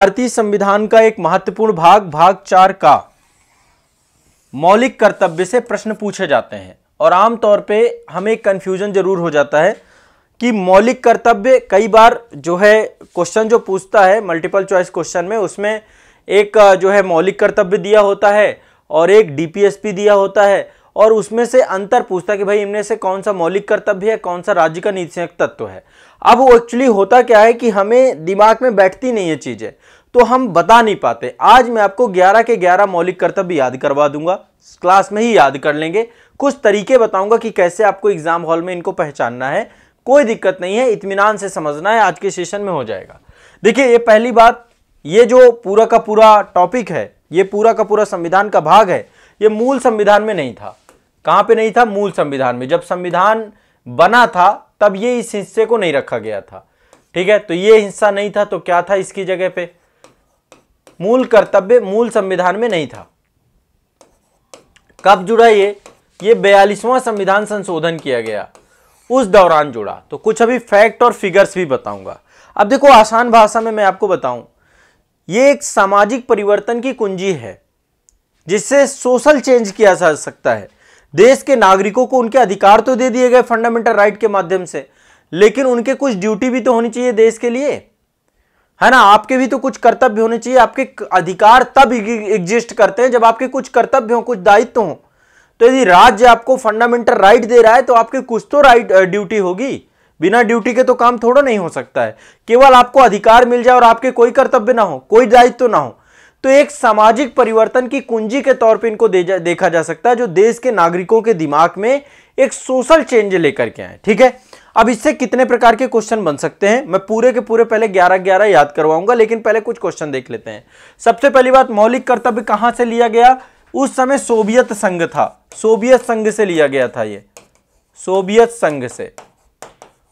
भारतीय संविधान का एक महत्वपूर्ण भाग 4 का मौलिक कर्तव्य से प्रश्न पूछे जाते हैं और आमतौर पे हमें कंफ्यूजन जरूर हो जाता है कि मौलिक कर्तव्य कई बार जो है क्वेश्चन जो पूछता है मल्टीपल चॉइस क्वेश्चन में, उसमें एक जो है मौलिक कर्तव्य दिया होता है और एक डीपीएसपी दिया होता है और उसमें से अंतर पूछता है कि भाई इनमें से कौन सा मौलिक कर्तव्य है, कौन सा राज्य का नीति संयुक्त तत्व है। अब वो एक्चुअली होता क्या है कि हमें दिमाग में बैठती नहीं है चीजें, तो हम बता नहीं पाते। आज मैं आपको 11 के 11 मौलिक कर्तव्य याद करवा दूंगा, क्लास में ही याद कर लेंगे। कुछ तरीके बताऊंगा कि कैसे आपको एग्जाम हॉल में इनको पहचानना है, कोई दिक्कत नहीं है, इत्मीनान से समझना है, आज के सेशन में हो जाएगा। देखिए ये पहली बात, ये जो पूरा का पूरा टॉपिक है, ये पूरा का पूरा संविधान का भाग है, ये मूल संविधान में नहीं था। कहां पे नहीं था? मूल संविधान में। जब संविधान बना था तब ये इस हिस्से को नहीं रखा गया था, ठीक है। तो ये हिस्सा नहीं था, तो क्या था इसकी जगह पे? मूल कर्तव्य मूल संविधान में नहीं था। कब जुड़ा ये 42वां संविधान संशोधन किया गया, उस दौरान जुड़ा। तो कुछ अभी फैक्ट और फिगर्स भी बताऊंगा। अब देखो आसान भाषा में मैं आपको बताऊं, ये एक सामाजिक परिवर्तन की कुंजी है जिससे सोशल चेंज किया जा सकता है। देश के नागरिकों को उनके अधिकार तो दे दिए गए फंडामेंटल राइट के माध्यम से, लेकिन उनके कुछ ड्यूटी भी तो होनी चाहिए देश के लिए, है ना। आपके भी तो कुछ कर्तव्य होने चाहिए। आपके अधिकार तब एग्जिस्ट करते हैं जब आपके कुछ कर्तव्य हो, कुछ दायित्व हो। तो यदि राज्य आपको फंडामेंटल राइट दे रहा है तो आपके कुछ तो राइट ड्यूटी होगी। बिना ड्यूटी के तो काम थोड़ा नहीं हो सकता है। केवल आपको अधिकार मिल जाए और आपके कोई कर्तव्य ना हो, कोई दायित्व ना हो, तो एक सामाजिक परिवर्तन की कुंजी के तौर पे इनको देखा जा सकता है, जो देश के नागरिकों के दिमाग में एक सोशल चेंज लेकर के आए, ठीक है। अब इससे कितने प्रकार के क्वेश्चन बन सकते हैं, मैं पूरे के पूरे पहले 11 याद करवाऊंगा, लेकिन पहले कुछ क्वेश्चन देख लेते हैं। सबसे पहली बात, मौलिक कर्तव्य कहां से लिया गया? उस समय सोवियत संघ था, सोवियत संघ से लिया गया था। ये सोवियत संघ से।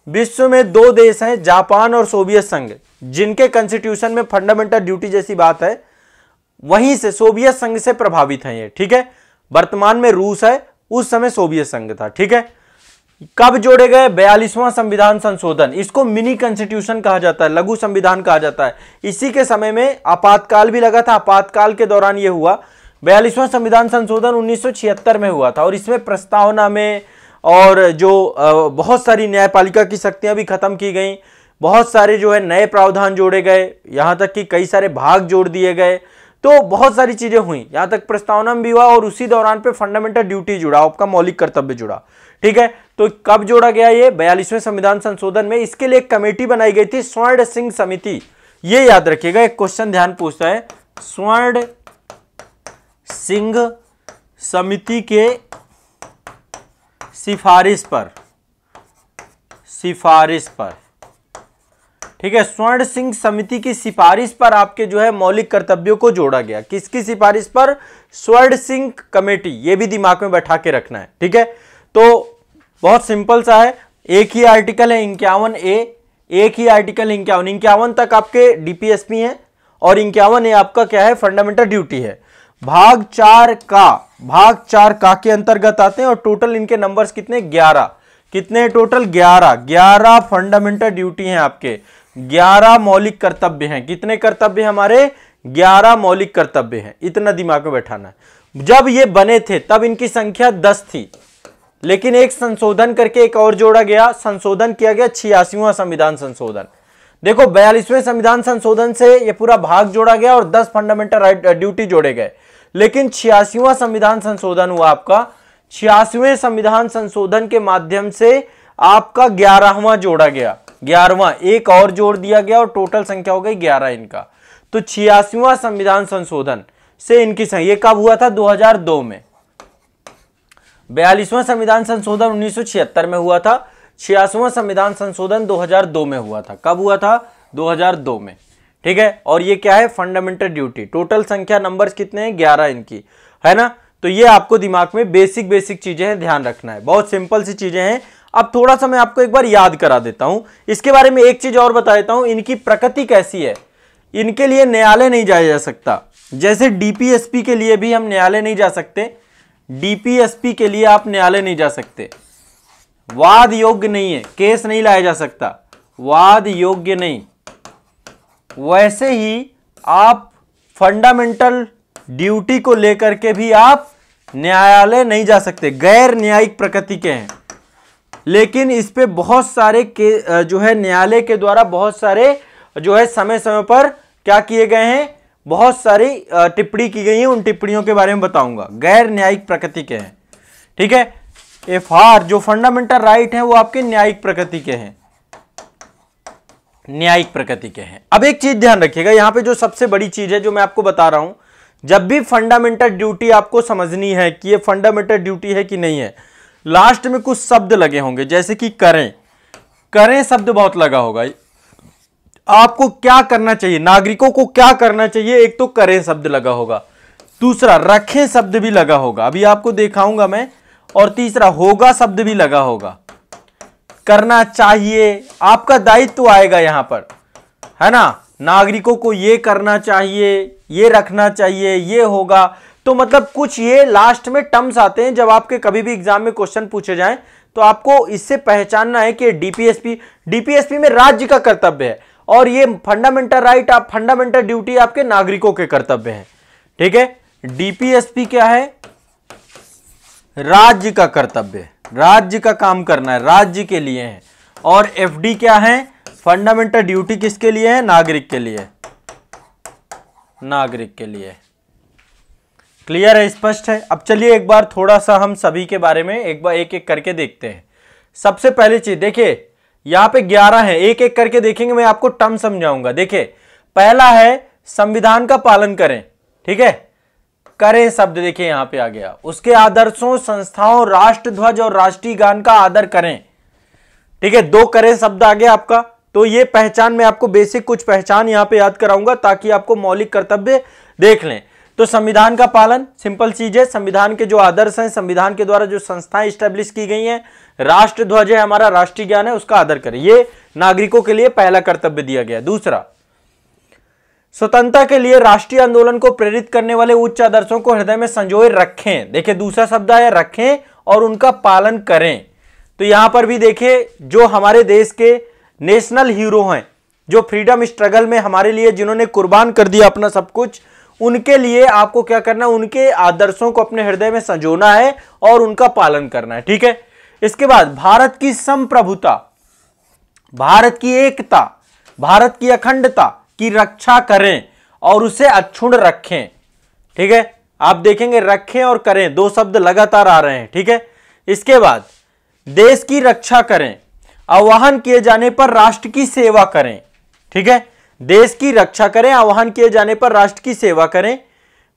विश्व में 2 देश हैं, जापान और सोवियत संघ, जिनके कॉन्स्टिट्यूशन में फंडामेंटल ड्यूटी जैसी बात है, वहीं से सोवियत संघ से प्रभावित है ये, ठीक है। वर्तमान में रूस है, उस समय सोवियत संघ था, ठीक है। कब जोड़े गए? 42वां संविधान संशोधन। इसको मिनी कॉन्स्टिट्यूशन कहा जाता है, लघु संविधान कहा जाता है। इसी के समय में आपातकाल भी लगा था, आपातकाल के दौरान ये हुआ। 42वां संविधान संशोधन 1976 में हुआ था और इसमें प्रस्तावना में और जो बहुत सारी न्यायपालिका की शक्तियां भी खत्म की गई, बहुत सारे जो है नए प्रावधान जोड़े गए, यहां तक कि कई सारे भाग जोड़ दिए गए, तो बहुत सारी चीजें हुई, यहां तक प्रस्तावना में भी हुआ और उसी दौरान पे फंडामेंटल ड्यूटी जुड़ा, आपका मौलिक कर्तव्य जुड़ा, ठीक है। तो कब जोड़ा गया ये? 42वें संविधान संशोधन में। इसके लिए एक कमेटी बनाई गई थी, स्वर्ण सिंह समिति। ये याद रखिएगा, एक क्वेश्चन ध्यान पूछता है, स्वर्ण सिंह समिति के सिफारिश पर, ठीक है। स्वर्ण सिंह समिति की सिफारिश पर आपके जो है मौलिक कर्तव्यों को जोड़ा गया। किसकी सिफारिश पर? स्वर्ण सिंह कमेटी। ये भी दिमाग में बैठा के रखना है, ठीक है। तो बहुत सिंपल सा है, एक ही आर्टिकल है 51A, एक ही आर्टिकल 51 तक आपके डीपीएसपी है और 51 आपका क्या है? फंडामेंटल ड्यूटी है। भाग 4 का के अंतर्गत आते हैं और टोटल इनके नंबर्स कितने? 11। कितने टोटल? 11 फंडामेंटल ड्यूटी हैं आपके, 11 मौलिक कर्तव्य हैं। कितने कर्तव्य हमारे? 11 मौलिक कर्तव्य हैं। इतना दिमाग में बैठाना है। जब ये बने थे तब इनकी संख्या 10 थी, लेकिन एक संशोधन करके एक और जोड़ा गया, संशोधन किया गया 86वां संविधान संशोधन। देखो 42वें संविधान संशोधन से ये पूरा भाग जोड़ा गया और 10 फंडामेंटल राइट ड्यूटी जोड़े गए, लेकिन 86वां संविधान संशोधन हुआ आपका। 86वें संविधान संशोधन के माध्यम से आपका 11वां जोड़ा गया, 11वां एक और जोड़ दिया गया और टोटल संख्या हो गई 11 इनका। तो 86वां संविधान संशोधन से इनकी संख्या, ये कब हुआ था? 2002 में। 42वां संविधान संशोधन 1976 में हुआ था, 86वां संविधान संशोधन 2002 में हुआ था। कब हुआ था? 2002 में, ठीक है। और ये क्या है? Fundamental duty. टोटल संख्या नंबर्स कितने हैं? 11 इनकी, है ना। तो ये आपको दिमाग में बेसिक चीजें हैं, ध्यान रखना है। बहुत सिंपल सी चीजें हैं। अब थोड़ा सा मैं आपको एक बार याद करा देता हूं। इसके बारे में एक चीज और बता देता हूं, इनकी प्रकृति कैसी है। इनके लिए न्यायालय नहीं जाया जा सकता, जैसे डीपीएसपी के लिए भी हम न्यायालय नहीं जा सकते। डीपीएसपी के लिए आप न्यायालय नहीं जा सकते, वाद योग्य नहीं है, केस नहीं लाया जा सकता, वाद योग्य नहीं। वैसे ही आप फंडामेंटल ड्यूटी को लेकर के भी आप न्यायालय नहीं जा सकते, गैर न्यायिक प्रकृति के हैं। लेकिन इस पे बहुत सारे जो है न्यायालय के द्वारा बहुत सारे जो है समय समय पर क्या किए गए हैं, बहुत सारी टिप्पणी की गई है, उन टिप्पणियों के बारे में बताऊंगा। गैर न्यायिक प्रकृति के हैं, ठीक है। एफआर जो फंडामेंटल राइट हैं वो आपके न्यायिक प्रकृति के हैं, न्यायिक प्रकृति के हैं। अब एक चीज ध्यान रखिएगा, यहां पे जो सबसे बड़ी चीज है जो मैं आपको बता रहा हूं, जब भी फंडामेंटल ड्यूटी आपको समझनी है कि ये फंडामेंटल ड्यूटी है कि नहीं है, लास्ट में कुछ शब्द लगे होंगे, जैसे कि करें, करें शब्द बहुत लगा होगा। आपको क्या करना चाहिए, नागरिकों को क्या करना चाहिए, एक तो करें शब्द लगा होगा, दूसरा रखें शब्द भी लगा होगा, अभी आपको दिखाऊंगा मैं, और तीसरा होगा शब्द भी लगा होगा। करना चाहिए, आपका दायित्व आएगा यहां पर, है ना, नागरिकों को ये करना चाहिए, ये रखना चाहिए, ये होगा। तो मतलब कुछ ये लास्ट में टर्म्स आते हैं, जब आपके कभी भी एग्जाम में क्वेश्चन पूछे जाएं तो आपको इससे पहचानना है कि डीपीएसपी में राज्य का कर्तव्य है, और ये फंडामेंटल राइट, आप फंडामेंटल ड्यूटी आपके नागरिकों के कर्तव्य हैं, ठीक है। डीपीएसपी क्या है, राज्य का कर्तव्य, राज्य का काम करना है, राज्य के लिए है। और एफडी क्या है, फंडामेंटल ड्यूटी किसके लिए है, नागरिक के लिए, नागरिक के लिए। क्लियर है, स्पष्ट है। अब चलिए एक बार थोड़ा सा हम सभी के बारे में एक बार एक एक करके देखते हैं। सबसे पहली चीज देखिए, यहां पे 11 है, एक एक करके देखेंगे, मैं आपको टर्म समझाऊंगा। देखिए पहला है संविधान का पालन करें, ठीक है, करें शब्द देखिए यहां पे आ गया। उसके आदर्शों, संस्थाओं, राष्ट्रध्वज और राष्ट्रीय गान का आदर करें, ठीक है, 2 करें शब्द आ गया आपका। तो ये पहचान, मैं आपको बेसिक कुछ पहचान यहां पे याद कराऊंगा ताकि आपको मौलिक कर्तव्य देख लें। तो संविधान का पालन, सिंपल चीज है, संविधान के जो आदर्श हैं, संविधान के द्वारा जो संस्थाएं स्टैब्लिश की गई हैं, राष्ट्रध्वज है हमारा, राष्ट्रीय ज्ञान है, उसका आदर करें, ये नागरिकों के लिए पहला कर्तव्य दिया गया। दूसरा, स्वतंत्रता के लिए राष्ट्रीय आंदोलन को प्रेरित करने वाले उच्च आदर्शों को हृदय में संजोए रखें। देखिए दूसरा शब्द आया रखें, और उनका पालन करें। तो यहां पर भी देखिए, जो हमारे देश के नेशनल हीरो हैं, जो फ्रीडम स्ट्रगल में हमारे लिए जिन्होंने कुर्बान कर दिया अपना सब कुछ, उनके लिए आपको क्या करना है, उनके आदर्शों को अपने हृदय में संजोना है और उनका पालन करना है, ठीक है। इसके बाद भारत की संप्रभुता, भारत की एकता, भारत की अखंडता की रक्षा करें और उसे अक्षुण्ण रखें, ठीक है। आप देखेंगे रखें और करें 2 शब्द लगातार आ रहे हैं, ठीक है। इसके बाद देश की रक्षा करें, आह्वान किए जाने पर राष्ट्र की सेवा करें, ठीक है, देश की रक्षा करें, आह्वान किए जाने पर राष्ट्र की सेवा करें।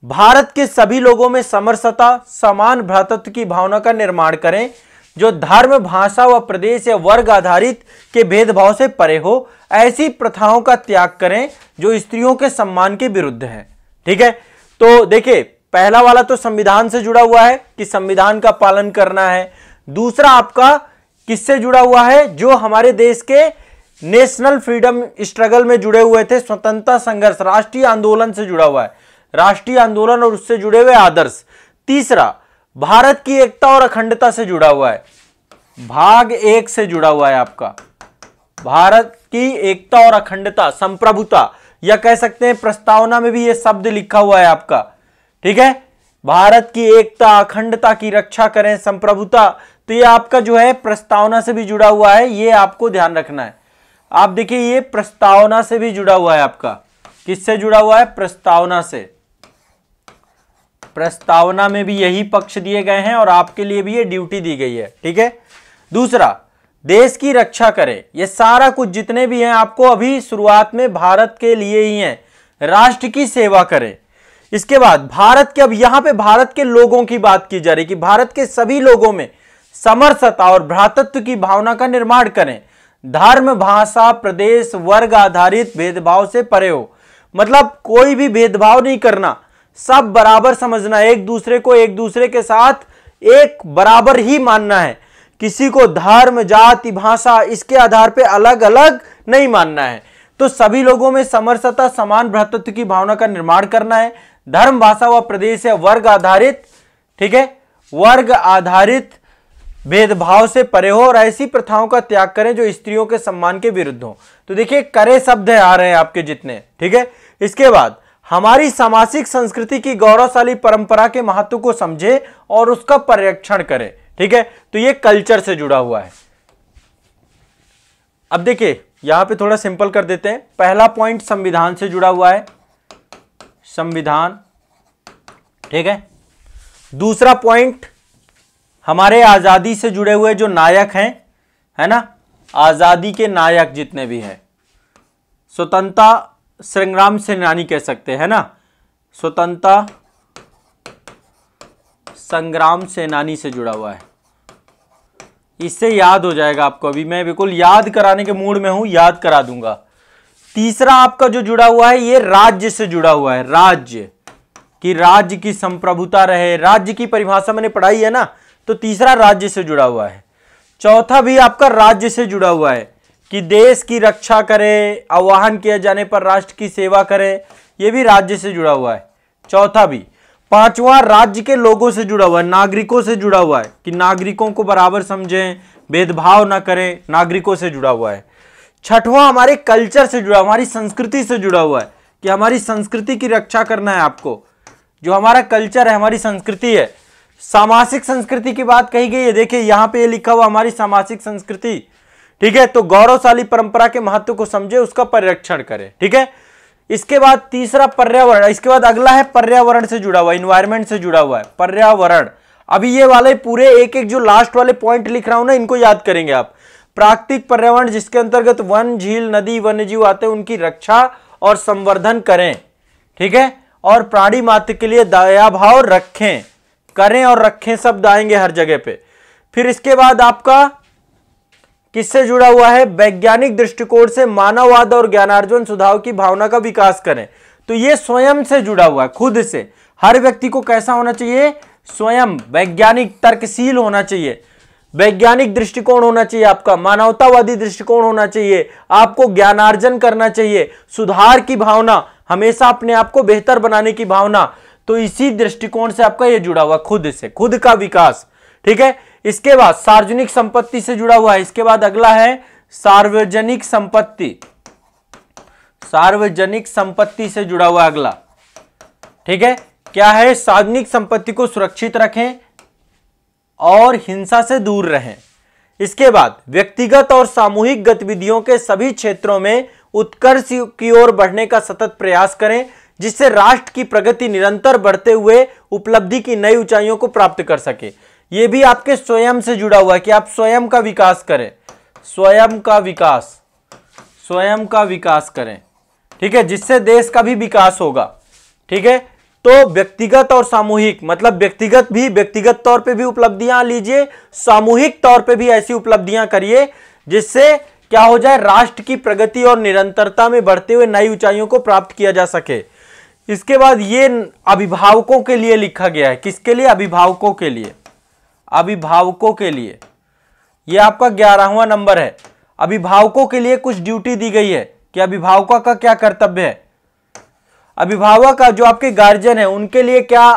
भारत के सभी लोगों में समरसता, समान भ्रातृत्व की भावना का निर्माण करें, जो धर्म, भाषा व प्रदेश या वर्ग आधारित के भेदभाव से परे हो। ऐसी प्रथाओं का त्याग करें जो स्त्रियों के सम्मान के विरुद्ध है, ठीक है। तो देखिए पहला वाला तो संविधान से जुड़ा हुआ है कि संविधान का पालन करना है। दूसरा आपका किससे जुड़ा हुआ है, जो हमारे देश के नेशनल फ्रीडम स्ट्रगल में जुड़े हुए थे, स्वतंत्रता संघर्ष, राष्ट्रीय आंदोलन से जुड़ा हुआ है, राष्ट्रीय आंदोलन और उससे जुड़े हुए आदर्श। तीसरा भारत की एकता और अखंडता से जुड़ा हुआ है, भाग 1 से जुड़ा हुआ है आपका, भारत की एकता और अखंडता, संप्रभुता, या कह सकते हैं प्रस्तावना में भी ये शब्द लिखा हुआ है आपका, ठीक है। भारत की एकता, अखंडता की रक्षा करें, संप्रभुता, तो ये आपका जो है प्रस्तावना से भी जुड़ा हुआ है, ये आपको ध्यान रखना है। आप देखिए ये प्रस्तावना से भी जुड़ा हुआ है आपका, किससे जुड़ा हुआ है, प्रस्तावना से। प्रस्तावना में भी यही पक्ष दिए गए हैं और आपके लिए भी ये ड्यूटी दी गई है, ठीक है। दूसरा देश की रक्षा करें, ये सारा कुछ जितने भी हैं आपको अभी शुरुआत में भारत के लिए ही हैं। राष्ट्र की सेवा करें, इसके बाद भारत के, अब यहां पे भारत के लोगों की बात की जा रही कि भारत के सभी लोगों में समरसता और भ्रातृत्व की भावना का निर्माण करें, धर्म, भाषा, प्रदेश, वर्ग आधारित भेदभाव से परे हो। मतलब कोई भी भेदभाव नहीं करना, सब बराबर समझना, एक दूसरे को एक दूसरे के साथ एक बराबर ही मानना है, किसी को धर्म, जाति, भाषा इसके आधार पे अलग अलग नहीं मानना है। तो सभी लोगों में समरसता, समान भ्रातृत्व की भावना का निर्माण करना है, धर्म, भाषा व प्रदेश या वर्ग आधारित, ठीक है, वर्ग आधारित भेदभाव से परे हो और ऐसी प्रथाओं का त्याग करें जो स्त्रियों के सम्मान के विरुद्ध हो। तो देखिए करे शब्द आ रहे हैं आपके जितने, ठीक है, इसके बाद हमारी सामाजिक संस्कृति की गौरवशाली परंपरा के महत्व को समझे और उसका परिरक्षण करें। ठीक है, तो ये कल्चर से जुड़ा हुआ है। अब देखिए यहां पे थोड़ा सिंपल कर देते हैं। पहला पॉइंट संविधान से जुड़ा हुआ है, संविधान। ठीक है, दूसरा पॉइंट हमारे आजादी से जुड़े हुए जो नायक हैं, है ना, आजादी के नायक जितने भी हैं, स्वतंत्रता संग्राम सेनानी कह सकते हैं ना, स्वतंत्रता संग्राम सेनानी से जुड़ा हुआ है। इससे याद हो जाएगा आपको, अभी मैं बिल्कुल याद कराने के मूड में हूं, याद करा दूंगा। तीसरा आपका जो जुड़ा हुआ है ये राज्य से जुड़ा हुआ है, राज्य कि राज्य की संप्रभुता रहे, राज्य की परिभाषा मैंने पढ़ाई है ना, तो तीसरा राज्य से जुड़ा हुआ है। चौथा भी आपका राज्य से जुड़ा हुआ है कि देश की रक्षा करे, आह्वान किए जाने पर राष्ट्र की सेवा करे, ये भी राज्य से जुड़ा हुआ है, चौथा भी। पांचवा राज्य के लोगों से जुड़ा हुआ है, नागरिकों से जुड़ा हुआ है कि नागरिकों को बराबर समझें, भेदभाव ना करें, नागरिकों से जुड़ा हुआ है। छठवां हमारे कल्चर से जुड़ा, हमारी संस्कृति से जुड़ा हुआ है कि हमारी संस्कृति की रक्षा करना है आपको, जो हमारा कल्चर है, हमारी संस्कृति है। सामाजिक संस्कृति की बात कही गई है, देखिए यहां पे ये लिखा हुआ हमारी सामाजिक संस्कृति। ठीक है, तो गौरवशाली परंपरा के महत्व को समझे, उसका परिरक्षण करें। ठीक है, इसके बाद तीसरा पर्यावरण, इसके बाद अगला है पर्यावरण से जुड़ा हुआ, इन्वायरमेंट से जुड़ा हुआ है, पर्यावरण। अभी ये वाले पूरे एक एक जो लास्ट वाले पॉइंट लिख रहा हूं ना, इनको याद करेंगे आप। प्राकृतिक पर्यावरण जिसके अंतर्गत वन, झील, नदी, वन्यजीव आते हैं, उनकी रक्षा और संवर्धन करें। ठीक है, और प्राणी मात्र के लिए दया भाव रखें, करें और रखें शब्द आएंगे हर जगह पे। फिर इसके बाद आपका किससे जुड़ा हुआ है, वैज्ञानिक दृष्टिकोण से मानववाद और ज्ञानार्जन सुधार की भावना का विकास करें। तो ये स्वयं से जुड़ा हुआ है, खुद से। हर व्यक्ति को कैसा होना चाहिए, स्वयं वैज्ञानिक तर्कशील होना चाहिए, वैज्ञानिक दृष्टिकोण होना चाहिए आपका, मानवतावादी दृष्टिकोण होना चाहिए, आपको ज्ञानार्जन करना चाहिए, सुधार की भावना, हमेशा अपने आप को बेहतर बनाने की भावना। तो इसी दृष्टिकोण से आपका ये जुड़ा हुआ, खुद से, खुद का विकास। ठीक है, इसके बाद सार्वजनिक संपत्ति से जुड़ा हुआ है। इसके बाद अगला है सार्वजनिक संपत्ति, सार्वजनिक संपत्ति से जुड़ा हुआ अगला। ठीक है, क्या है, सार्वजनिक संपत्ति को सुरक्षित रखें और हिंसा से दूर रहें। इसके बाद व्यक्तिगत और सामूहिक गतिविधियों के सभी क्षेत्रों में उत्कर्ष की ओर बढ़ने का सतत प्रयास करें, जिससे राष्ट्र की प्रगति निरंतर बढ़ते हुए उपलब्धि की नई ऊंचाइयों को प्राप्त कर सके। यह भी आपके स्वयं से जुड़ा हुआ है कि आप स्वयं का विकास करें, स्वयं का विकास, स्वयं का विकास करें। ठीक है, जिससे देश का भी विकास होगा। ठीक है, तो व्यक्तिगत और सामूहिक, मतलब व्यक्तिगत भी, व्यक्तिगत तौर पे भी उपलब्धियां लीजिए, सामूहिक तौर पे भी ऐसी उपलब्धियां करिए जिससे क्या हो जाए, राष्ट्र की प्रगति और निरंतरता में बढ़ते हुए नई ऊंचाइयों को प्राप्त किया जा सके। इसके बाद ये अभिभावकों के लिए लिखा गया है, किसके लिए, अभिभावकों के लिए, अभिभावकों के लिए। यह आपका 11वां नंबर है। अभिभावकों के लिए कुछ ड्यूटी दी गई है कि अभिभावकों का क्या कर्तव्य है, अभिभावक का जो आपके गार्जियन है उनके लिए क्या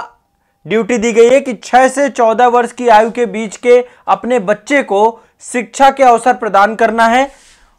ड्यूटी दी गई है कि 6 से 14 वर्ष की आयु के बीच के अपने बच्चे को शिक्षा के अवसर प्रदान करना है।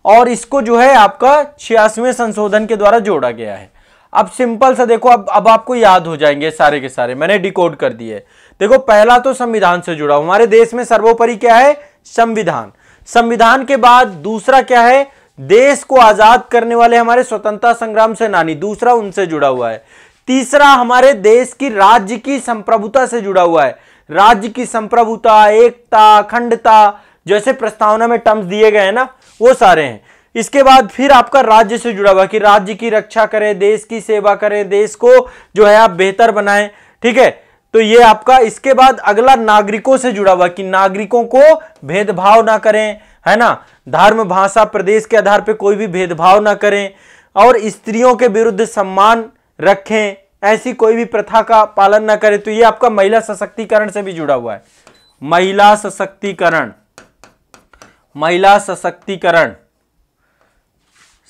और इसको जो है आपका 86वें संशोधन के द्वारा जोड़ा गया है। अब सिंपल सा देखो, अब आपको याद हो जाएंगे सारे के सारे, मैंने डिकोड कर दिए। देखो पहला तो संविधान से जुड़ा, हमारे देश में सर्वोपरि क्या है, संविधान। संविधान के बाद दूसरा क्या है, देश को आजाद करने वाले हमारे स्वतंत्रता संग्राम सेनानी, दूसरा उनसे जुड़ा हुआ है। तीसरा हमारे देश की राज्य की संप्रभुता से जुड़ा हुआ है, राज्य की संप्रभुता, एकता, अखंडता, जैसे प्रस्तावना में टर्म्स दिए गए हैं ना, वो सारे हैं। इसके बाद फिर आपका राज्य से जुड़ा हुआ कि राज्य की रक्षा करें, देश की सेवा करें, देश को जो है आप बेहतर बनाएं। ठीक है, तो ये आपका। इसके बाद अगला नागरिकों से जुड़ा हुआ कि नागरिकों को भेदभाव ना करें, है ना, धर्म, भाषा, प्रदेश के आधार पर कोई भी भेदभाव ना करें, और स्त्रियों के विरुद्ध सम्मान रखें, ऐसी कोई भी प्रथा का पालन ना करें। तो ये आपका महिला सशक्तिकरण से भी जुड़ा हुआ है, महिला सशक्तिकरण, महिला सशक्तिकरण,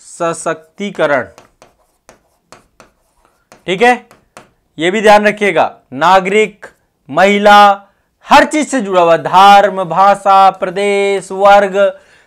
सशक्तिकरण। ठीक है, यह भी ध्यान रखिएगा, नागरिक, महिला, हर चीज से जुड़ा हुआ, धर्म, भाषा, प्रदेश, वर्ग,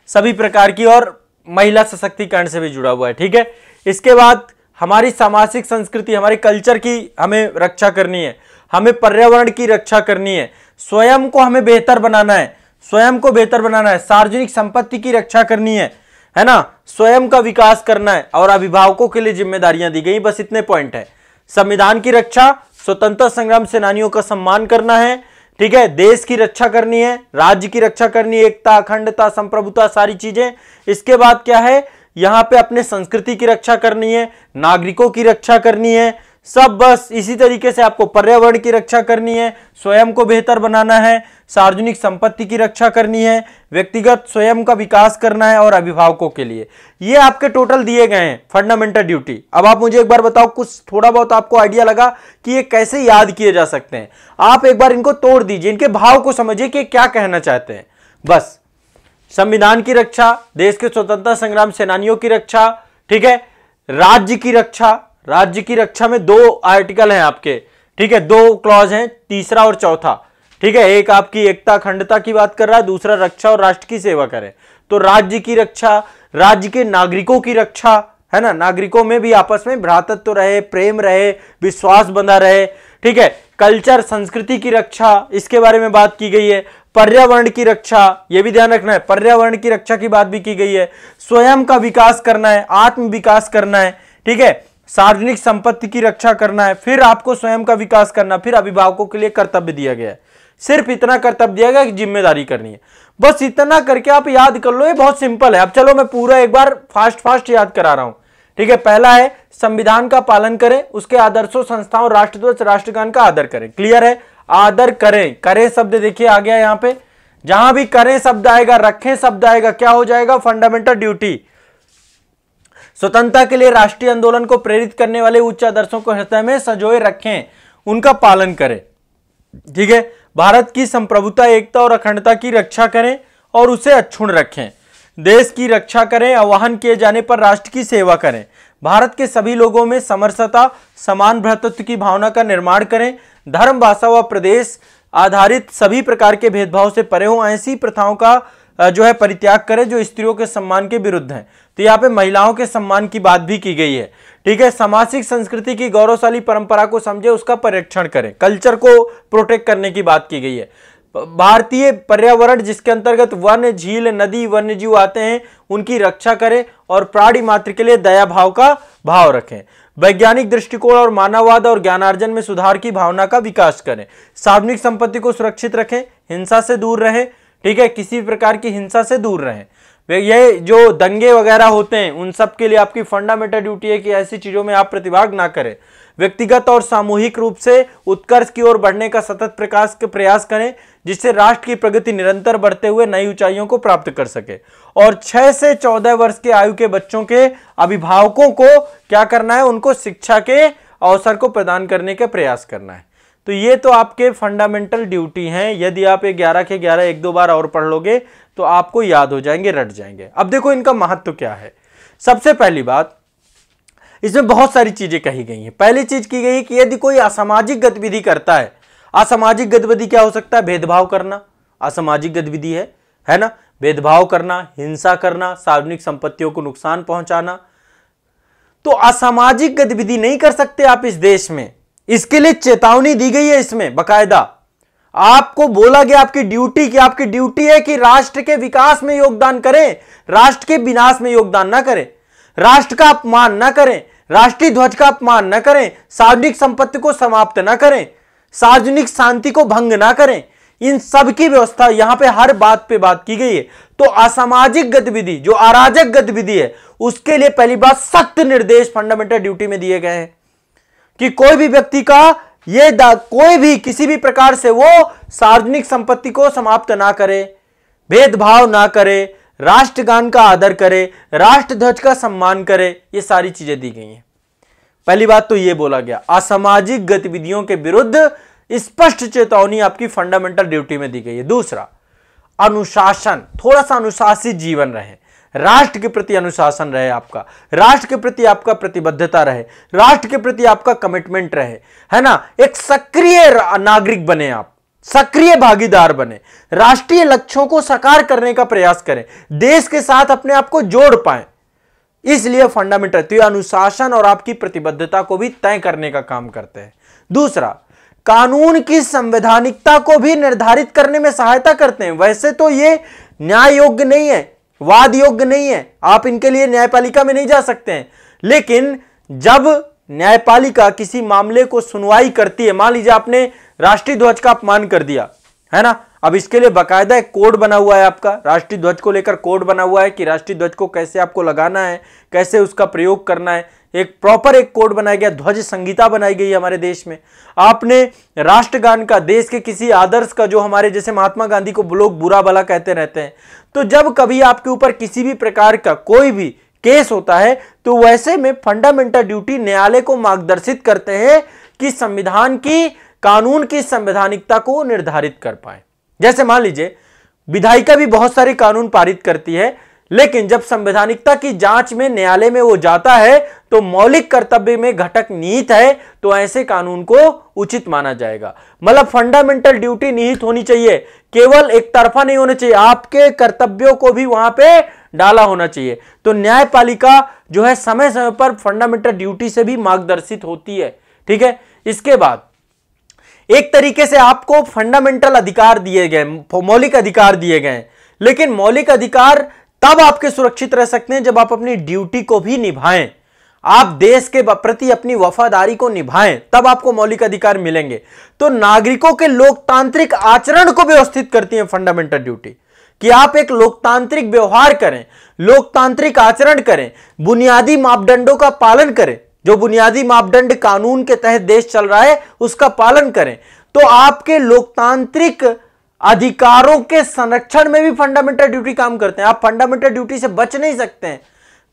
सभी प्रकार की, और महिला सशक्तिकरण से भी जुड़ा हुआ है। ठीक है, इसके बाद हमारी सामाजिक संस्कृति, हमारे कल्चर की हमें रक्षा करनी है, हमें पर्यावरण की रक्षा करनी है, स्वयं को हमें बेहतर बनाना है, स्वयं को बेहतर बनाना है, सार्वजनिक संपत्ति की रक्षा करनी है ना, स्वयं का विकास करना है और अभिभावकों के लिए जिम्मेदारियां दी गई। बस इतने पॉइंट है। संविधान की रक्षा, स्वतंत्रता संग्राम सेनानियों का सम्मान करना है, ठीक है, देश की रक्षा करनी है, राज्य की रक्षा करनी है, एकता, अखंडता, संप्रभुता, सारी चीजें। इसके बाद क्या है, यहां पे अपने संस्कृति की रक्षा करनी है, नागरिकों की रक्षा करनी है, सब बस इसी तरीके से आपको पर्यावरण की रक्षा करनी है, स्वयं को बेहतर बनाना है, सार्वजनिक संपत्ति की रक्षा करनी है, व्यक्तिगत स्वयं का विकास करना है और अभिभावकों के लिए। ये आपके टोटल दिए गए हैं फंडामेंटल ड्यूटी। अब आप मुझे एक बार बताओ, कुछ थोड़ा बहुत आपको आइडिया लगा कि ये कैसे याद किए जा सकते हैं? आप एक बार इनको तोड़ दीजिए, इनके भाव को समझिए कि क्या कहना चाहते हैं। बस संविधान की रक्षा, देश के स्वतंत्रता संग्राम सेनानियों की रक्षा, ठीक है, राज्य की रक्षा, राज्य की रक्षा में 2 आर्टिकल हैं आपके, ठीक है, 2 क्लॉज हैं, तीसरा और चौथा, ठीक है, एक आपकी एकता अखंडता की बात कर रहा है, दूसरा रक्षा और राष्ट्र की सेवा करें। तो राज्य की रक्षा, राज्य के नागरिकों की रक्षा, है ना, नागरिकों में भी आपस में भ्रातृत्व रहे, प्रेम रहे, विश्वास बंधा रहे, ठीक है, कल्चर संस्कृति की रक्षा, इसके बारे में बात की गई है। पर्यावरण की रक्षा, यह भी ध्यान रखना है, पर्यावरण की रक्षा की बात भी की गई है। स्वयं का विकास करना है, आत्म विकास करना है, ठीक है, सार्वजनिक संपत्ति की रक्षा करना है, फिर आपको स्वयं का विकास करना, फिर अभिभावकों के लिए कर्तव्य दिया गया है। सिर्फ इतना कर्तव्य दिया गया कि जिम्मेदारी करनी है। बस इतना करके आप याद कर लो, ये बहुत सिंपल है। अब चलो मैं पूरा एक बार फास्ट याद करा रहा हूं, ठीक है। पहला है संविधान का पालन करें, उसके आदर्शों, संस्थाओं, राष्ट्रध्वज, राष्ट्रगान का आदर करें। क्लियर है? आदर करें, करें शब्द देखिए आ गया यहां पे, जहां भी करें शब्द आएगा, रखें शब्द आएगा, क्या हो जाएगा? Fundamental duty. स्वतंत्रता के लिए राष्ट्रीय आंदोलन को प्रेरित करने वाले उच्च आदर्शों को हृदय में संजोए रखें, उनका पालन करें, ठीक है। भारत की संप्रभुता, एकता और अखंडता की रक्षा करें और उसे अक्षुण्ण रखें। देश की रक्षा करें, आह्वान किए जाने पर राष्ट्र की सेवा करें। भारत के सभी लोगों में समरसता, समान भ्रातृत्व की भावना का निर्माण करें। धर्म, भाषा व प्रदेश आधारित सभी प्रकार के भेदभाव से परे हों। ऐसी प्रथाओं का जो है परित्याग करें जो स्त्रियों के सम्मान के विरुद्ध हैं। तो यहाँ पे महिलाओं के सम्मान की बात भी की गई है, ठीक है। सामाजिक संस्कृति की गौरवशाली परंपरा को समझे, उसका परिरक्षण करें, कल्चर को प्रोटेक्ट करने की बात की गई है। भारतीय पर्यावरण जिसके अंतर्गत वन, झील, नदी, वन्यजीव आते हैं, उनकी रक्षा करें और प्राणी मात्र के लिए दया भाव का भाव रखें। वैज्ञानिक दृष्टिकोण और मानववाद और ज्ञानार्जन में सुधार की भावना का विकास करें। सार्वजनिक संपत्ति को सुरक्षित रखें, हिंसा से दूर रहें, ठीक है, किसी प्रकार की हिंसा से दूर रहें। ये जो दंगे वगैरह होते हैं उन सब के लिए आपकी फंडामेंटल ड्यूटी है कि ऐसी चीजों में आप प्रतिभाग ना करें। व्यक्तिगत और सामूहिक रूप से उत्कर्ष की ओर बढ़ने का सतत प्रयास करें, जिससे राष्ट्र की प्रगति निरंतर बढ़ते हुए नई ऊंचाइयों को प्राप्त कर सके। और 6 से 14 वर्ष के आयु के बच्चों के अभिभावकों को क्या करना है? उनको शिक्षा के अवसर को प्रदान करने का प्रयास करना है। तो ये तो आपके फंडामेंटल ड्यूटी हैं। यदि आप 11 के 11 1-2 बार और पढ़ लोगे तो आपको याद हो जाएंगे, रट जाएंगे। अब देखो इनका महत्व क्या है। सबसे पहली बात, इसमें बहुत सारी चीजें कही गई हैं। पहली चीज की गई कि यदि कोई असामाजिक गतिविधि करता है, असामाजिक गतिविधि क्या हो सकता है? भेदभाव करना असामाजिक गतिविधि है ना, भेदभाव करना, हिंसा करना, सार्वजनिक संपत्तियों को नुकसान पहुंचाना। तो असामाजिक गतिविधि नहीं कर सकते आप इस देश में, इसके लिए चेतावनी दी गई है। इसमें बकायदा आपको बोला गया आपकी ड्यूटी है कि राष्ट्र के विकास में योगदान करें, राष्ट्र के विनाश में योगदान ना करें, राष्ट्र का अपमान ना करें, राष्ट्रीय ध्वज का अपमान न करें, सार्वजनिक संपत्ति को समाप्त न करें, सार्वजनिक शांति को भंग ना करें। इन सब की व्यवस्था यहां पे हर बात पे बात की गई है। तो असामाजिक गतिविधि, जो अराजक गतिविधि है, उसके लिए पहली बात सख्त निर्देश फंडामेंटल ड्यूटी में दिए गए हैं कि कोई भी व्यक्ति का कोई भी किसी भी प्रकार से वो सार्वजनिक संपत्ति को समाप्त ना करे, भेदभाव ना करे, राष्ट्रगान का आदर करे, राष्ट्रध्वज का सम्मान करे। ये सारी चीजें दी गई हैं। पहली बात तो ये बोला गया, असामाजिक गतिविधियों के विरुद्ध स्पष्ट चेतावनी आपकी फंडामेंटल ड्यूटी में दी गई है। दूसरा, अनुशासन, थोड़ा सा अनुशासित जीवन रहे, राष्ट्र के प्रति अनुशासन रहे, आपका राष्ट्र के प्रति आपका प्रतिबद्धता रहे, राष्ट्र के प्रति आपका कमिटमेंट रहे, है ना। एक सक्रिय नागरिक बने, आप सक्रिय भागीदार बने, राष्ट्रीय लक्ष्यों को साकार करने का प्रयास करें, देश के साथ अपने आप को जोड़ पाए। इसलिए फंडामेंटल, तो ये अनुशासन और आपकी प्रतिबद्धता को भी तय करने का काम करते हैं। दूसरा, कानून की संवैधानिकता को भी निर्धारित करने में सहायता करते हैं। वैसे तो ये न्याय योग्य नहीं है, वाद योग्य नहीं है, आप इनके लिए न्यायपालिका में नहीं जा सकते हैं, लेकिन जब न्यायपालिका किसी मामले को सुनवाई करती है, मान लीजिए आपने राष्ट्रीय ध्वज का अपमान कर दिया है ना, अब इसके लिए बकायदा एक कोड बना हुआ है, आपका राष्ट्रीय ध्वज को लेकर कोड बना हुआ है कि राष्ट्रीय ध्वज को कैसे आपको लगाना है, कैसे उसका प्रयोग करना है, एक प्रॉपर एक कोड बनाया गया, ध्वज संहिता बनाई गई हमारे देश में। आपने राष्ट्रगान का, देश के किसी आदर्श का, जो हमारे जैसे महात्मा गांधी को लोग बुरा भला कहते रहते हैं, तो जब कभी आपके ऊपर किसी भी प्रकार का कोई भी केस होता है तो वैसे में फंडामेंटल ड्यूटी न्यायालय को मार्गदर्शित करते हैं कि संविधान की, कानून की संवैधानिकता को निर्धारित कर पाए। जैसे मान लीजिए विधायिका भी बहुत सारे कानून पारित करती है, लेकिन जब संवैधानिकता की जांच में न्यायालय में वो जाता है तो मौलिक कर्तव्य में घटक निहित है, तो ऐसे कानून को उचित माना जाएगा। मतलब फंडामेंटल ड्यूटी निहित होनी चाहिए, केवल एक तरफा नहीं होना चाहिए, आपके कर्तव्यों को भी वहां पे डाला होना चाहिए। तो न्यायपालिका जो है समय समय पर फंडामेंटल ड्यूटी से भी मार्गदर्शित होती है। ठीक है, इसके बाद एक तरीके से आपको फंडामेंटल अधिकार दिए गए, मौलिक अधिकार दिए गए, लेकिन मौलिक अधिकार तब आपके सुरक्षित रह सकते हैं जब आप अपनी ड्यूटी को भी निभाएं, आप देश के प्रति अपनी वफादारी को निभाएं, तब आपको मौलिक अधिकार मिलेंगे। तो नागरिकों के लोकतांत्रिक आचरण को व्यवस्थित करती है फंडामेंटल ड्यूटी, कि आप एक लोकतांत्रिक व्यवहार करें, लोकतांत्रिक आचरण करें, बुनियादी मापदंडों का पालन करें, जो बुनियादी मापदंड कानून के तहत देश चल रहा है उसका पालन करें। तो आपके लोकतांत्रिक अधिकारों के संरक्षण में भी फंडामेंटल ड्यूटी काम करते हैं। आप फंडामेंटल ड्यूटी से बच नहीं सकते हैं।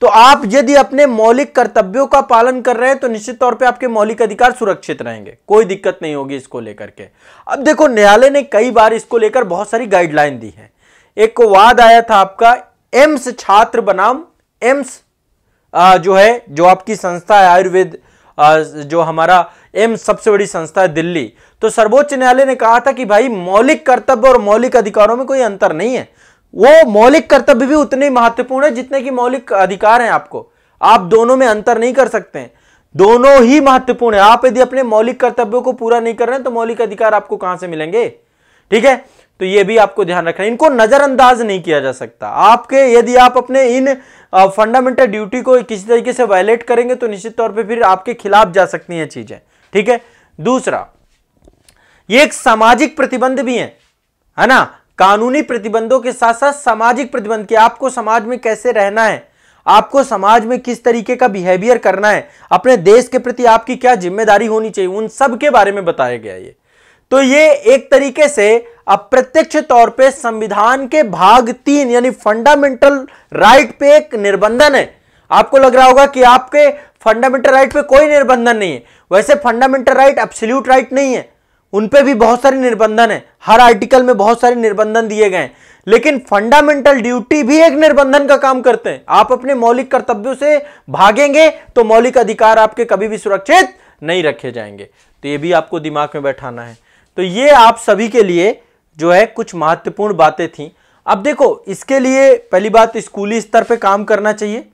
तो आप यदि अपने मौलिक कर्तव्यों का पालन कर रहे हैं तो निश्चित तौर पे आपके मौलिक अधिकार सुरक्षित रहेंगे, कोई दिक्कत नहीं होगी इसको लेकर के। अब देखो, न्यायालय ने कई बार इसको लेकर बहुत सारी गाइडलाइन दी है। एक को वाद आया था आपका एम्स छात्र बनाम एम्स जो है, जो आपकी संस्था है आयुर्वेद, जो हमारा एम्स सबसे बड़ी संस्था है दिल्ली, तो सर्वोच्च न्यायालय ने कहा था कि भाई मौलिक कर्तव्य और मौलिक अधिकारों में कोई अंतर नहीं है, वो मौलिक कर्तव्य भी उतने ही महत्वपूर्ण है जितने की मौलिक अधिकार हैं आपको, आप दोनों में अंतर नहीं कर सकते हैं, दोनों ही महत्वपूर्ण है। आप यदि अपने मौलिक कर्तव्यों को पूरा नहीं कर रहे हैं तो मौलिक अधिकार आपको कहां से मिलेंगे। ठीक है, तो ये भी आपको ध्यान रखना है, इनको नजरअंदाज नहीं किया जा सकता। आपके यदि आप अपने इन फंडामेंटल ड्यूटी को किसी तरीके से वायलेट करेंगे तो निश्चित तौर पे फिर आपके खिलाफ जा सकती हैं चीजें। ठीक है, दूसरा, ये एक सामाजिक प्रतिबंध भी है ना, कानूनी प्रतिबंधों के साथ साथ सामाजिक प्रतिबंध, कि आपको समाज में कैसे रहना है, आपको समाज में किस तरीके का बिहेवियर करना है, अपने देश के प्रति आपकी क्या जिम्मेदारी होनी चाहिए, उन सब के बारे में बताया गया है। तो ये एक तरीके से अप्रत्यक्ष तौर पे संविधान के भाग 3 यानी फंडामेंटल राइट पे एक निर्बंधन है। आपको लग रहा होगा कि आपके फंडामेंटल राइट पे कोई निर्बंधन नहीं है, वैसे फंडामेंटल राइट एब्सोल्यूट राइट नहीं है, उन पे भी बहुत सारे निर्बंधन है, हर आर्टिकल में बहुत सारे निर्बंधन दिए गए हैं, लेकिन फंडामेंटल ड्यूटी भी एक निर्बंधन का काम करते हैं। आप अपने मौलिक कर्तव्यों से भागेंगे तो मौलिक अधिकार आपके कभी भी सुरक्षित नहीं रखे जाएंगे। तो ये भी आपको दिमाग में बैठाना है। तो ये आप सभी के लिए जो है कुछ महत्वपूर्ण बातें थी। अब देखो, इसके लिए पहली बात स्कूली स्तर पे काम करना चाहिए।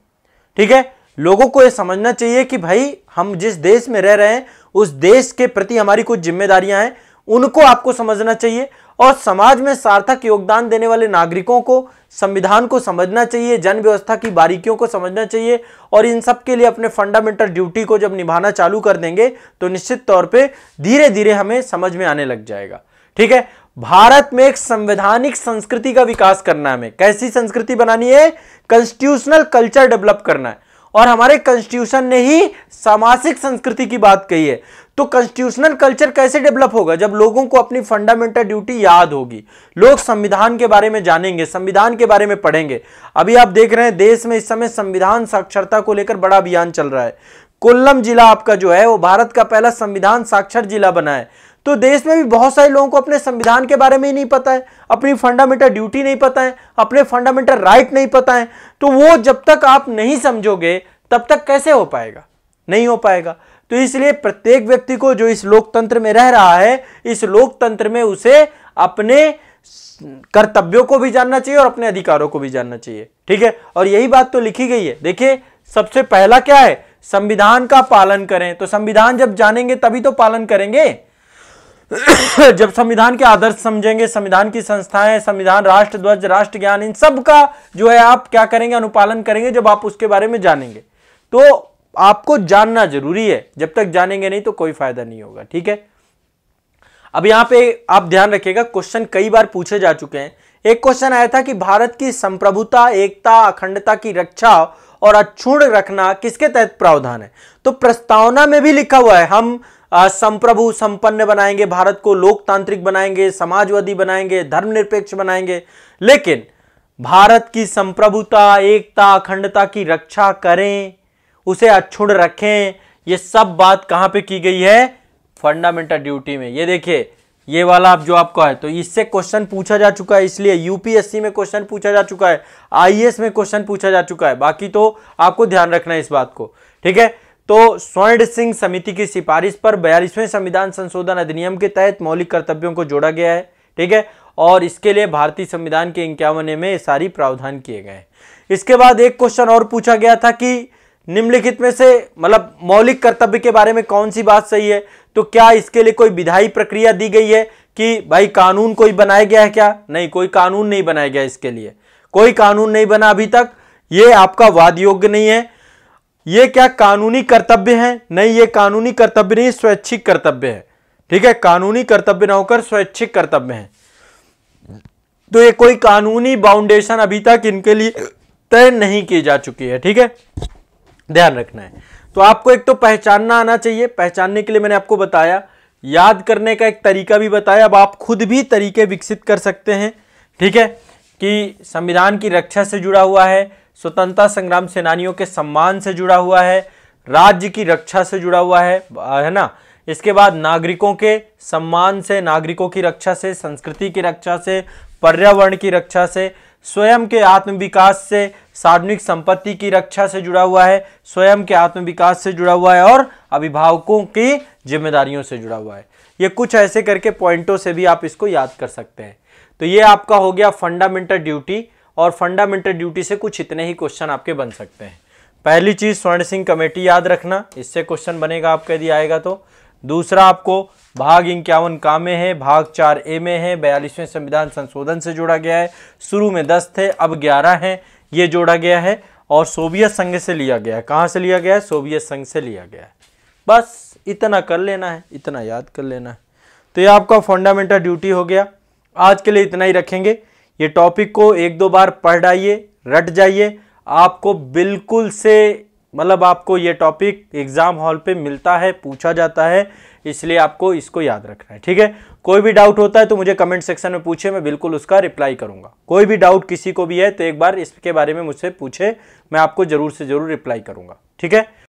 ठीक है, लोगों को ये समझना चाहिए कि भाई हम जिस देश में रह रहे हैं उस देश के प्रति हमारी कुछ जिम्मेदारियां हैं, उनको आपको समझना चाहिए, और समाज में सार्थक योगदान देने वाले नागरिकों को संविधान को समझना चाहिए, जन व्यवस्था की बारीकियों को समझना चाहिए, और इन सब के लिए अपने फंडामेंटल ड्यूटी को जब निभाना चालू कर देंगे तो निश्चित तौर पे धीरे धीरे हमें समझ में आने लग जाएगा। ठीक है, भारत में एक संवैधानिक संस्कृति का विकास करना है। हमें कैसी संस्कृति बनानी है, कॉन्स्टिट्यूशनल कल्चर डेवलप करना है, और हमारे कॉन्स्टिट्यूशन ने ही सामाजिक संस्कृति की बात कही है। तो कॉन्स्टिट्यूशनल कल्चर कैसे डेवलप होगा, जब लोगों को अपनी फंडामेंटल ड्यूटी याद होगी, लोग संविधान के बारे में जानेंगे, संविधान के बारे में पढ़ेंगे। अभी आप देख रहे हैं देश में इस समय संविधान साक्षरता को लेकर बड़ा अभियान चल रहा है। कोल्लम जिला आपका जो है वो भारत का पहला संविधान साक्षर जिला बना है। तो देश में भी बहुत सारे लोगों को अपने संविधान के बारे में ही नहीं पता है, अपनी फंडामेंटल ड्यूटी नहीं पता है, अपने फंडामेंटल राइट नहीं पता है। तो वो जब तक आप नहीं समझोगे तब तक कैसे हो पाएगा, नहीं हो पाएगा। तो इसलिए प्रत्येक व्यक्ति को जो इस लोकतंत्र में रह रहा है, इस लोकतंत्र में उसे अपने कर्तव्यों को भी जानना चाहिए और अपने अधिकारों को भी जानना चाहिए। ठीक है, और यही बात तो लिखी गई है। देखिए, सबसे पहला क्या है, संविधान का पालन करें। तो संविधान जब जानेंगे तभी तो पालन करेंगे। जब संविधान के आदर्श समझेंगे, संविधान की संस्थाएं, संविधान, राष्ट्र ध्वज, राष्ट्र ज्ञान, इन सब का जो है आप क्या करेंगे, अनुपालन करेंगे जब आप उसके बारे में जानेंगे। तो आपको जानना जरूरी है, जब तक जानेंगे नहीं तो कोई फायदा नहीं होगा। ठीक है, अब यहां पे आप ध्यान रखिएगा, क्वेश्चन कई बार पूछे जा चुके हैं। एक क्वेश्चन आया था कि भारत की संप्रभुता, एकता, अखंडता की रक्षा और अक्षुण्ण रखना किसके तहत प्रावधान है। तो प्रस्तावना में भी लिखा हुआ है हम संप्रभु संपन्न बनाएंगे, भारत को लोकतांत्रिक बनाएंगे, समाजवादी बनाएंगे, धर्मनिरपेक्ष बनाएंगे, लेकिन भारत की संप्रभुता, एकता, अखंडता की रक्षा करें, उसे अक्षुण्ण रखें, ये सब बात कहां पे की गई है, फंडामेंटल ड्यूटी में। ये देखिए, ये वाला आप जो आपको है, तो इससे क्वेश्चन पूछा जा चुका है, इसलिए यूपीएससी में क्वेश्चन पूछा जा चुका है, आईएएस में क्वेश्चन पूछा जा चुका है। बाकी तो आपको ध्यान रखना है इस बात को। ठीक है, तो स्वर्ण सिंह समिति की सिफारिश पर 42वें संविधान संशोधन अधिनियम के तहत मौलिक कर्तव्यों को जोड़ा गया है। ठीक है, और इसके लिए भारतीय संविधान के 51वें में सारी प्रावधान किए गए हैं। इसके बाद एक क्वेश्चन और पूछा गया था कि निम्नलिखित में से मतलब मौलिक कर्तव्य के बारे में कौन सी बात सही है। तो क्या इसके लिए कोई विधायी प्रक्रिया दी गई है कि भाई कानून कोई बनाया गया है क्या? नहीं, कोई कानून नहीं बनाया गया, इसके लिए कोई कानून नहीं बना अभी तक। ये आपका वाद योग्य नहीं है। ये क्या कानूनी कर्तव्य है? नहीं, ये कानूनी कर्तव्य नहीं, स्वैच्छिक कर्तव्य है। ठीक है, कानूनी कर्तव्य ना होकर स्वैच्छिक कर्तव्य है। तो ये कोई कानूनी बाउंडेशन अभी तक इनके लिए तय नहीं की जा चुकी है। ठीक है, ध्यान रखना है। तो आपको एक तो पहचानना आना चाहिए, पहचानने के लिए मैंने आपको बताया, याद करने का एक तरीका भी बताया। अब आप खुद भी तरीके विकसित कर सकते हैं। ठीक है, कि संविधान की रक्षा से जुड़ा हुआ है, स्वतंत्रता संग्राम सेनानियों के सम्मान से जुड़ा हुआ है, राज्य की रक्षा से जुड़ा हुआ है ना। इसके बाद नागरिकों के सम्मान से, नागरिकों की रक्षा से, संस्कृति की रक्षा से, पर्यावरण की रक्षा से, स्वयं के आत्मविकास से, सार्वजनिक संपत्ति की रक्षा से जुड़ा हुआ है, स्वयं के आत्मविकास से जुड़ा हुआ है और अभिभावकों की जिम्मेदारियों से जुड़ा हुआ है। ये कुछ ऐसे करके पॉइंटों से भी आप इसको याद कर सकते हैं। तो ये आपका हो गया फंडामेंटल ड्यूटी, और फंडामेंटल ड्यूटी से कुछ इतने ही क्वेश्चन आपके बन सकते हैं। पहली चीज स्वर्ण सिंह कमेटी याद रखना, इससे क्वेश्चन बनेगा आपका यदि आएगा तो। दूसरा आपको भाग 51 का में है, भाग 4A में है, 42वें संविधान संशोधन से जोड़ा गया है। शुरू में 10 थे, अब 11 हैं, ये जोड़ा गया है और सोवियत संघ से लिया गया है। कहाँ से लिया गया है? सोवियत संघ से लिया गया है। बस इतना कर लेना है, इतना याद कर लेना है। तो ये आपका फंडामेंटल ड्यूटी हो गया। आज के लिए इतना ही रखेंगे। ये टॉपिक को 1-2 बार पढ़ डाइए, रट जाइए। आपको बिल्कुल से मतलब आपको ये टॉपिक एग्जाम हॉल पे मिलता है, पूछा जाता है, इसलिए आपको इसको याद रखना है। ठीक है, कोई भी डाउट होता है तो मुझे कमेंट सेक्शन में पूछे, मैं बिल्कुल उसका रिप्लाई करूंगा। कोई भी डाउट किसी को भी है तो एक बार इसके बारे में मुझसे पूछे, मैं आपको जरूर से जरूर रिप्लाई करूंगा। ठीक है।